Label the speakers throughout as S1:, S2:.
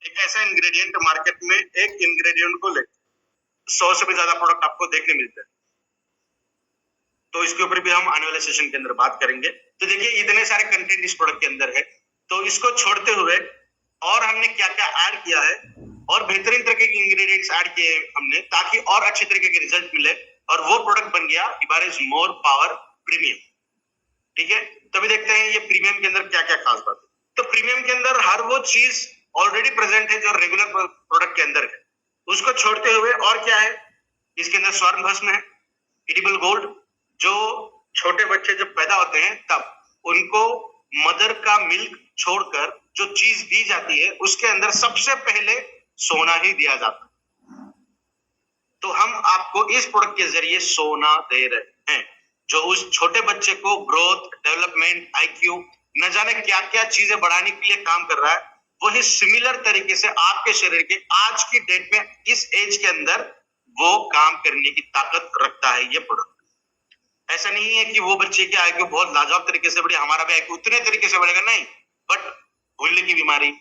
S1: एक ऐसा ingredient market में एक इंग्रेडिएंट को ले 100 से भी ज्यादा प्रोडक्ट आपको देखने मिलते हैं, तो इसके ऊपर भी हम आने वाले सेशन के अंदर बात करेंगे। तो देखिए इतने सारे कंटेंट इस प्रोडक्ट के अंदर है, तो इसको छोड़ते हुए और हमने क्या क्या ऐड किया है और बेहतरीन तरीके के इंग्रेडिएंट्स ऐड किए हमने ताकि और अच्छे तरीके के रिजल्ट मिले, और वो प्रोडक्ट बन गया इबारिस मोर पावर प्रीमियम। ठीक है, तभी देखते हैं ये प्रीमियम के अंदर क्या क्या खास बात है। तो प्रीमियम के अंदर हर वो चीज ऑलरेडी प्रेजेंट है जो रेगुलर प्रोडक्ट के अंदर है, उसको छोड़ते हुए और क्या है, इसके अंदर स्वर्ण भस्म है, एडिबल गोल्ड, जो छोटे बच्चे जब पैदा होते हैं तब उनको मदर का मिल्क छोड़कर जो चीज दी जाती है उसके अंदर सबसे पहले सोना ही दिया जाता है। तो हम आपको इस प्रोडक्ट के जरिए सोना दे रहे हैं, जो उस छोटे बच्चे को ग्रोथ, डेवलपमेंट, आईक्यू, न जाने क्या क्या चीजें बढ़ाने के लिए काम कर रहा है, वही सिमिलर तरीके से आपके शरीर के आज की डेट में इस एज के अंदर वो काम करने की ताकत रखता है ये प्रोडक्ट। ऐसा नहीं है कि वो बच्चे की आईक्यू बहुत लाजवाब तरीके से बढ़े, हमारा भी आईक्यू उतने तरीके से बढ़ेगा, नहीं, बट भूलने की बीमारी,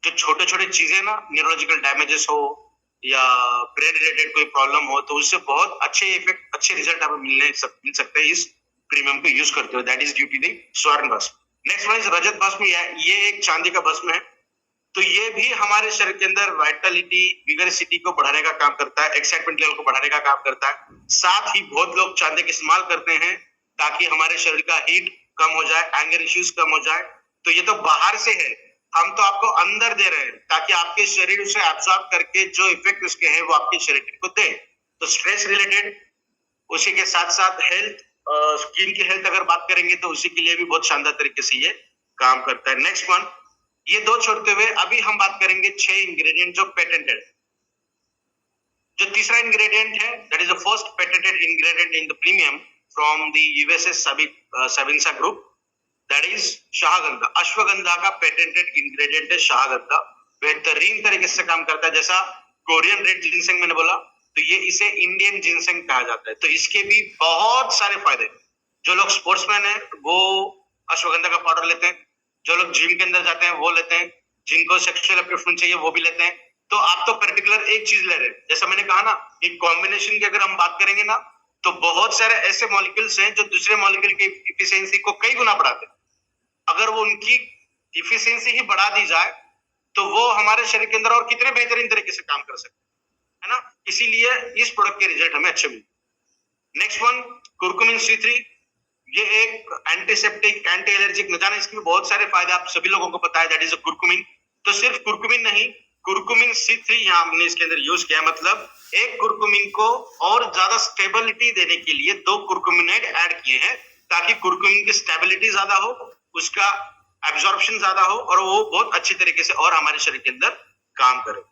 S1: जो छोटे छोटे चीजें ना, न्यूरोलॉजिकल डैमेजेस हो या ब्रेन रिलेटेड कोई प्रॉब्लम हो, तो उससे बहुत अच्छे इफेक्ट, अच्छे रिजल्ट हमें मिल सकते हैं इस प्रीमियम को यूज करते हुए। That is due to the स्वर्ण भस्म। नेक्स्ट वन इज रजत भस्म। ये एक चांदी का भस्म है, तो ये भी हमारे शरीर के अंदर वाइटलिटी, विगरसिटी को बढ़ाने का काम करता है, एक्साइटमेंट लेवल को बढ़ाने का काम करता है। साथ ही बहुत लोग चांदी का इस्तेमाल करते हैं ताकि हमारे शरीर का हीट कम हो जाए, एंगर इश्यूज कम हो जाए। तो ये तो बाहर से है, हम तो आपको अंदर दे रहे हैं ताकि आपके शरीर उसे एब्सॉर्ब करके जो इफेक्ट उसके हैं वो आपके शरीर को दे। तो स्ट्रेस रिलेटेड, उसी के साथ साथ हेल्थ, स्किन की हेल्थ अगर बात करेंगे तो उसी के लिए भी बहुत शानदार तरीके से ये काम करता है। नेक्स्ट वन, ये दो छोड़ते हुए अभी हम बात करेंगे 6 इंग्रेडिएंट जो पेटेंटेड। जो तीसरा इंग्रेडिएंट है, that is the first patented ingredient in the premium from the USA Sabinsa group, that is Shahgandha. Ashwagandha का पेटेंटेड इंग्रेडिएंट है शाहगंधा, बेहतरीन तरीके से काम करता है। जैसा कोरियन रेड जिनसेंग मैंने बोला, तो ये इसे इंडियन जिनसेंग कहा जाता है। तो इसके भी बहुत सारे फायदे, जो लोग स्पोर्ट्समैन है वो अश्वगंधा का पाउडर लेते हैं, जो लोग जिम के अंदर जाते हैं वो लेते हैं, जिनको सेक्सुअल अपलिफ्टमेंट चाहिए वो भी लेते हैं। तो आप तो पर्टिकुलर एक चीज ले रहे हैं, जैसा मैंने कहा ना, एक कॉम्बिनेशन की अगर हम बात करेंगे ना, तो बहुत सारे ऐसे मॉलिक्यूल्स हैं जो दूसरे मॉलिक्यूल की इफिशियंसी को कई गुना बढ़ाते हैं। अगर वो उनकी इफिशियंसी ही बढ़ा दी जाए तो वो हमारे शरीर के अंदर और कितने बेहतरीन तरीके से काम कर सकते हैं ना। इसीलिए इस प्रोडक्ट के रिजल्ट हमें अच्छे मिलते। Next one, curcumin C3। ये एक एंटीसेप्टिक, एंटी एलर्जिक, न जाने इसके बहुत सारे फायदे आप सभी लोगों को पता है, दैट इज कुरकुमिन। तो सिर्फ कुरकुमिन नहीं, कुरकुमिन C3 यहाँ हमने इसके अंदर यूज किया, मतलब एक कुरकुमिन को और ज्यादा स्टेबिलिटी देने के लिए 2 कुरकुमिनेट ऐड किए हैं ताकि कुरकुमिन की स्टेबिलिटी ज्यादा हो, उसका एब्जॉर्प्शन ज्यादा हो और वो बहुत अच्छी तरीके से और हमारे शरीर के अंदर काम करे।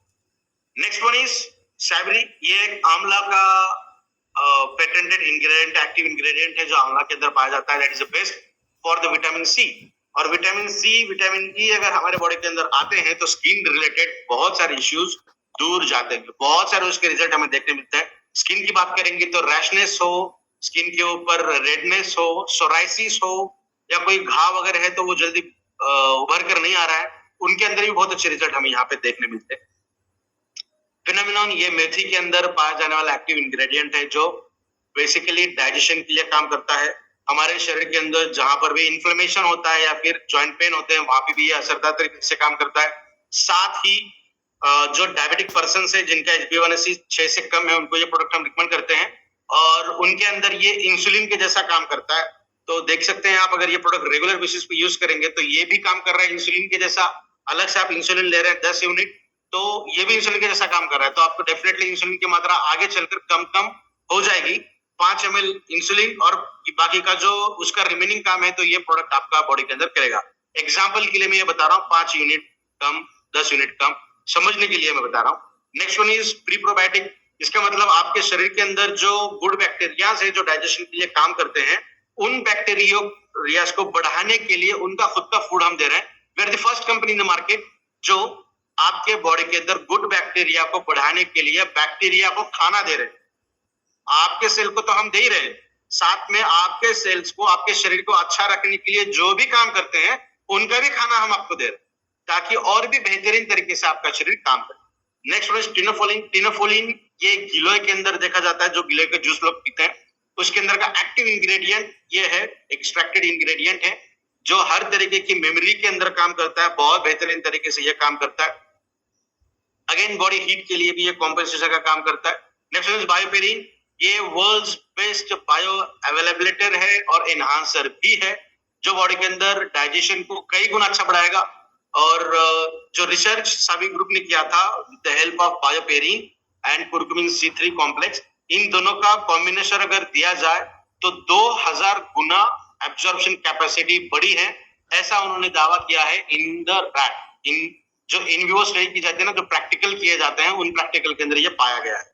S1: नेक्स्ट वन इज सैवरी। ये एक आंवला का पेटेंटेड इंग्रेडिएंट, एक्टिव इंग्रेडिएंट है जो आंवला के अंदर पाया जाता है, that is the best for the vitamin C. और विटामिन सी, विटामिन ई अगर हमारे बॉडी के अंदर आते हैं तो स्किन रिलेटेड बहुत सारे इश्यूज दूर जाते हैं, बहुत सारे उसके रिजल्ट हमें देखने मिलते हैं। स्किन की बात करेंगे तो रैशनेस हो, स्किन के ऊपर रेडनेस हो, सोराइसिस हो, या कोई घाव वगैरह है तो वो जल्दी उभर कर नहीं आ रहा है, उनके अंदर भी बहुत अच्छे रिजल्ट हमें यहाँ पे देखने मिलते हैं। फिनोमिनॉन, ये मेथी के अंदर पाया जाने वाला एक्टिव इंग्रेडिएंट है जो बेसिकली डाइजेशन के लिए काम करता है। हमारे शरीर के अंदर जहां पर भी इन्फ्लेमेशन होता है या फिर जॉइंट पेन होते हैं वहां पे भी ये असरदार तरीके से काम करता है। साथ ही जो डायबिटिक पर्सन है जिनका HbA1c 6 से कम है उनको ये प्रोडक्ट हम रिकमेंड करते हैं, और उनके अंदर ये इंसुलिन के जैसा काम करता है। तो देख सकते हैं आप, अगर ये प्रोडक्ट रेगुलर बेसिस पे यूज करेंगे तो ये भी काम कर रहा है इंसुलिन के जैसा। अलग से आप इंसुलिन ले रहे हैं 10 यूनिट, तो ये भी इंसुलिन के जैसा काम कर रहा है, तो आपको डेफिनेटली इंसुलिन की मात्रा आगे चलकर कम हो जाएगी। 5 ml इंसुलिन और बाकी का जो उसका रिमेनिंग काम है तो ये प्रोडक्ट आपका बॉडी के अंदर करेगा। एग्जाम्पल के लिए मैं ये बता रहा हूँ, 5 यूनिट कम, 10 यूनिट कम, समझने के लिए मैं बता रहा हूँ। Next one is preprobiotic. इसका मतलब आपके शरीर के अंदर जो गुड बैक्टीरिया है जो डाइजेशन के लिए काम करते हैं, उन बैक्टीरिया को बढ़ाने के लिए उनका खुद का फूड हम दे रहे हैं। We are the first company in the market जो आपके बॉडी के अंदर गुड बैक्टीरिया को बढ़ाने के लिए बैक्टीरिया को खाना दे रहे हैं। आपके सेल को तो हम दे ही रहे हैं, साथ में आपके सेल्स को, आपके शरीर को अच्छा रखने के लिए जो भी काम करते हैं उनका भी खाना हम आपको दे रहे हैं। ताकि और भी बेहतरीन तरीके से आपका शरीर काम करे। Next one टिनोफोलिन। टिनोफोलिन ये गिलोय के अंदर देखा जाता है, जो गिलोय का जूस लोग पीते हैं उसके अंदर का एक्टिव इंग्रेडिएंट ये है, एक्सट्रैक्टेड इंग्रेडिएंट है, जो हर तरीके की मेमोरी के अंदर काम करता है, बहुत बेहतरीन तरीके से ये काम करता है। अगेन बॉडी हीट के लिए भी ये कॉम्पेंसेशन का काम करता है। Next is BioPerine. ये वर्ल्ड्स बेस्ट बायो अवेलेबिलिटर है और एनहांसर भी है, जो बॉडी के अंदर डाइजेशन को कई गुना अच्छा बढ़ाएगा। और जो रिसर्च सभी ग्रुप ने किया था with the help of BioPerine and curcumin C3 complex, इन दोनों का कॉम्बिनेशन अगर दिया जाए तो 2000 गुना एब्जॉर्प्शन कैपेसिटी बढ़ी है, ऐसा उन्होंने दावा किया है इन द रैट। इन जो इन विवो स्टडी की जाती है ना, जो प्रैक्टिकल किए जाते हैं, उन प्रैक्टिकल के अंदर ये पाया गया है।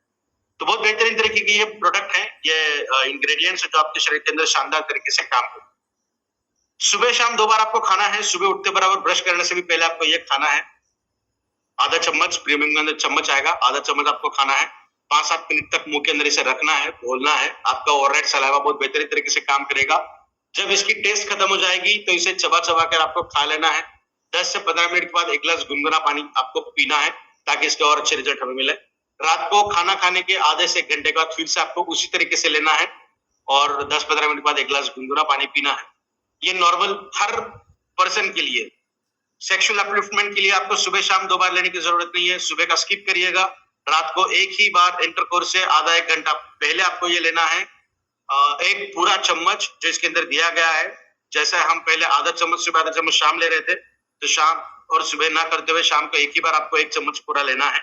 S1: तो बहुत बेहतरीन तरीके की ये प्रोडक्ट है, ये इंग्रेडिएंट्स जो आपके शरीर के अंदर शानदार तरीके से काम करते हैं। सुबह शाम 2 बार आपको खाना है। सुबह उठते बराबर ब्रश करने से भी पहले आपको ये खाना है। आधा चम्मच प्रीमियम के अंदर चम्मच आएगा, आधा चम्मच आपको खाना है। 5-7 मिनट तक मुंह के अंदर इसे रखना है, बोलना है। आपका ओवरराइड सलाइवा बहुत बेहतरीन तरीके से काम करेगा। जब इसकी टेस्ट खत्म हो जाएगी तो इसे चबा चबा कर आपको खा लेना है। 10 से 15 मिनट के बाद 1 गिलास गुनगुना पानी आपको पीना है, ताकि इसके और अच्छे रिजल्ट हमें मिले। रात को खाना खाने के आधे से 1 घंटे के बाद फिर से आपको उसी तरीके से लेना है और 10-15 मिनट के बाद 1 गिलास गुनगुना पानी पीना है। ये नॉर्मल हर पर्सन के लिए, सेक्सुअल अपलिफ्टमेंट के लिए आपको सुबह शाम 2 बार लेने की जरूरत नहीं है। सुबह का स्किप करिएगा, रात को एक ही बार इंटरकोर्स से आधा 1 घंटा पहले आपको ये लेना है। एक पूरा चम्मच जो इसके अंदर दिया गया है, जैसे हम पहले आधा चम्मच सुबह आधा चम्मच शाम ले रहे थे, तो शाम और सुबह ना करते हुए शाम को एक ही बार आपको 1 चम्मच पूरा लेना है।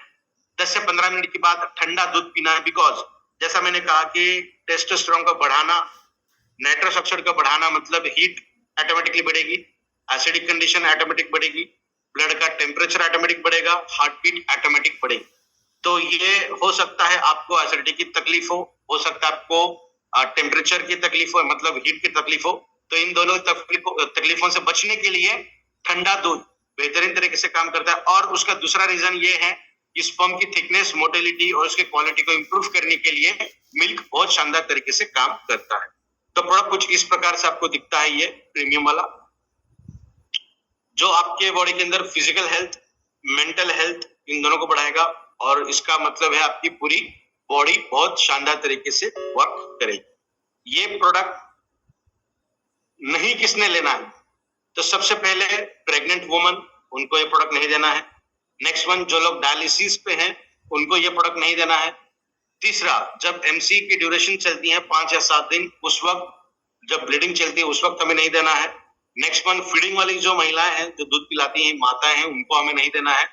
S1: 10 से 15 मिनट के बाद ठंडा दूध पीना है, बिकॉज जैसा मैंने कहा कि टेस्टोस्टेरोन को बढ़ाना, नाइट्रस ऑक्साइड को बढ़ाना मतलब हीट ऑटोमेटिकली बढ़ेगी, एसिडिक कंडीशन ऑटोमेटिक बढ़ेगी, ब्लड का टेम्परेचर ऑटोमेटिक बढ़ेगा, हार्ट बीट ऑटोमेटिक बढ़ेगी। तो ये हो सकता है आपको एसिडिटी की तकलीफ हो सकता है आपको टेम्परेचर की तकलीफ हो, मतलब हीट की तकलीफ हो। तो इन दोनों तकलीफों से बचने के लिए ठंडा दूध बेहतरीन तरीके से काम करता है। और उसका दूसरा रीजन ये है, स्पर्म की थिकनेस, मोटिलिटी और उसके क्वालिटी को इंप्रूव करने के लिए मिल्क बहुत शानदार तरीके से काम करता है। तो प्रोडक्ट कुछ इस प्रकार से आपको दिखता है, ये प्रीमियम वाला, जो आपके बॉडी के अंदर फिजिकल हेल्थ, मेंटल हेल्थ, इन दोनों को बढ़ाएगा। और इसका मतलब है आपकी पूरी बॉडी बहुत शानदार तरीके से वर्क करेगी। ये प्रोडक्ट नहीं किसने लेना है, तो सबसे पहले प्रेग्नेंट वुमन, उनको ये प्रोडक्ट नहीं देना है। नेक्स्ट वन, जो लोग डायलिसिस पे हैं उनको ये प्रोडक्ट नहीं देना है। तीसरा, जब एमसी की ड्यूरेशन चलती है 5 या 7 दिन, उस वक्त जब ब्लीडिंग चलती है उस वक्त हमें नहीं देना है। नेक्स्ट वन, फीडिंग वाली जो महिलाएं हैं, जो दूध पिलाती हैं, माताएं हैं, उनको हमें नहीं देना है।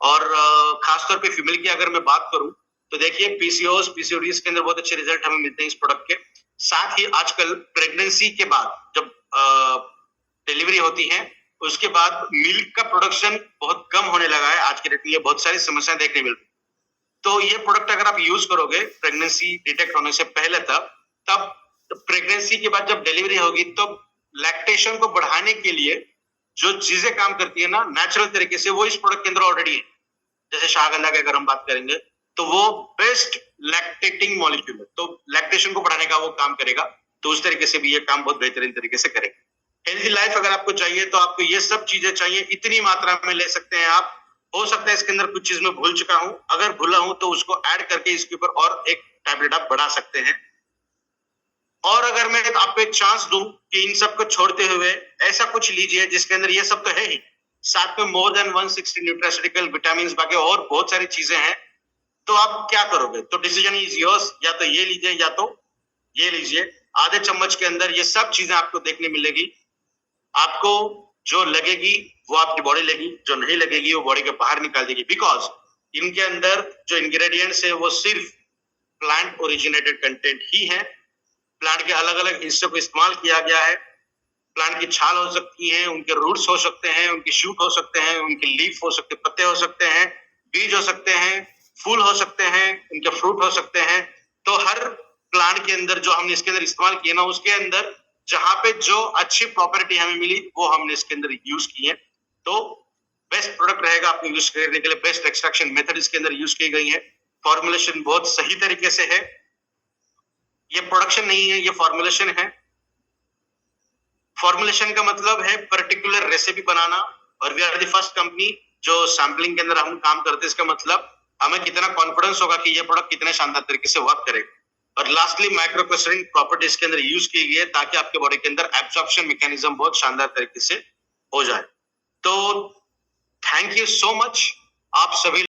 S1: और खासतौर पे फीमेल की अगर मैं बात करूं तो देखिए पीसीओएस, पीसीओडीएस के अंदर बहुत अच्छे रिजल्ट हमें मिलते हैं इस प्रोडक्ट के। साथ ही आजकल प्रेगनेंसी के बाद जब डिलीवरी होती है उसके बाद मिल्क का प्रोडक्शन बहुत कम होने लगा है। आज के डेट में ये बहुत सारी समस्याएं देखने मिलती है। तो ये प्रोडक्ट अगर आप यूज करोगे प्रेगनेंसी डिटेक्ट होने से पहले तब प्रेगनेंसी के बाद जब डिलीवरी होगी तो लैक्टेशन को बढ़ाने के लिए जो चीजें काम करती है ना नेचुरल तरीके से, वो इस प्रोडक्ट के अंदर ऑलरेडी है। जैसे शाहगंधा की अगर हम बात करेंगे तो वो बेस्ट लैक्टेटिंग मॉलिक्यूल है, तो लैक्टेशन को बढ़ाने का वो काम करेगा। तो उस तरीके से भी ये काम बहुत बेहतरीन तरीके से करेगा। हेल्दी लाइफ अगर आपको चाहिए तो आपको ये सब चीजें चाहिए, इतनी मात्रा में ले सकते हैं आप। हो सकता है इसके अंदर कुछ चीज मैं भूल चुका हूं, अगर भूला हूं तो उसको ऐड करके इसके ऊपर और एक टैबलेट आप बढ़ा सकते हैं। और अगर मैं आपको एक चांस दूं कि इन सब को छोड़ते हुए ऐसा कुछ लीजिए जिसके अंदर ये सब तो है ही, साथ में मोर देन 160 न्यूट्रास्यूटिकल विटामिन बाकी और बहुत सारी चीजें हैं, तो आप क्या करोगे? तो डिसीजन इज योर्स, या तो ये लीजिए या तो ये लीजिए। आधे चम्मच के अंदर ये सब चीजें आपको देखने मिलेगी। आपको जो लगेगी वो आपकी बॉडी लेगी, जो नहीं लगेगी वो बॉडी के बाहर निकाल देगी, बिकॉज इनके अंदर जो इंग्रेडिएंट्स है वो सिर्फ प्लांट ओरिजिनेटेड कंटेंट ही है। प्लांट के अलग अलग हिस्सों को इस्तेमाल किया गया है। प्लांट की छाल हो सकती है, उनके रूट्स हो सकते हैं, उनके शूट हो सकते हैं, उनके लीफ हो सकते हैं, पत्ते हो सकते हैं, बीज हो सकते हैं, फूल हो सकते हैं, उनके फ्रूट हो सकते हैं। तो हर प्लांट के अंदर जो हमने इसके अंदर इस्तेमाल किया ना, उसके अंदर जहां पे जो अच्छी प्रॉपर्टी हमें मिली वो हमने इसके अंदर यूज की है। तो बेस्ट प्रोडक्ट रहेगा आपको यूज करने के लिए। बेस्ट एक्सट्रैक्शन मेथड इसके अंदर यूज की गई है। फॉर्मुलेशन बहुत सही तरीके से है। ये प्रोडक्शन नहीं है, ये फॉर्मुलेशन है। फॉर्मुलेशन का मतलब है पर्टिकुलर रेसिपी बनाना, और we are the first company जो सैम्पलिंग के अंदर हम काम करते हैं। इसका मतलब हमें कितना कॉन्फिडेंस होगा कि ये प्रोडक्ट कितने शानदार तरीके से वर्क करेगा। और लास्टली माइक्रो क्लस्टरिंग प्रॉपर्टीज के अंदर यूज की गई है ताकि आपके बॉडी के अंदर एब्जॉर्प्शन मैकेनिज्म बहुत शानदार तरीके से हो जाए। तो थैंक यू सो मच आप सभी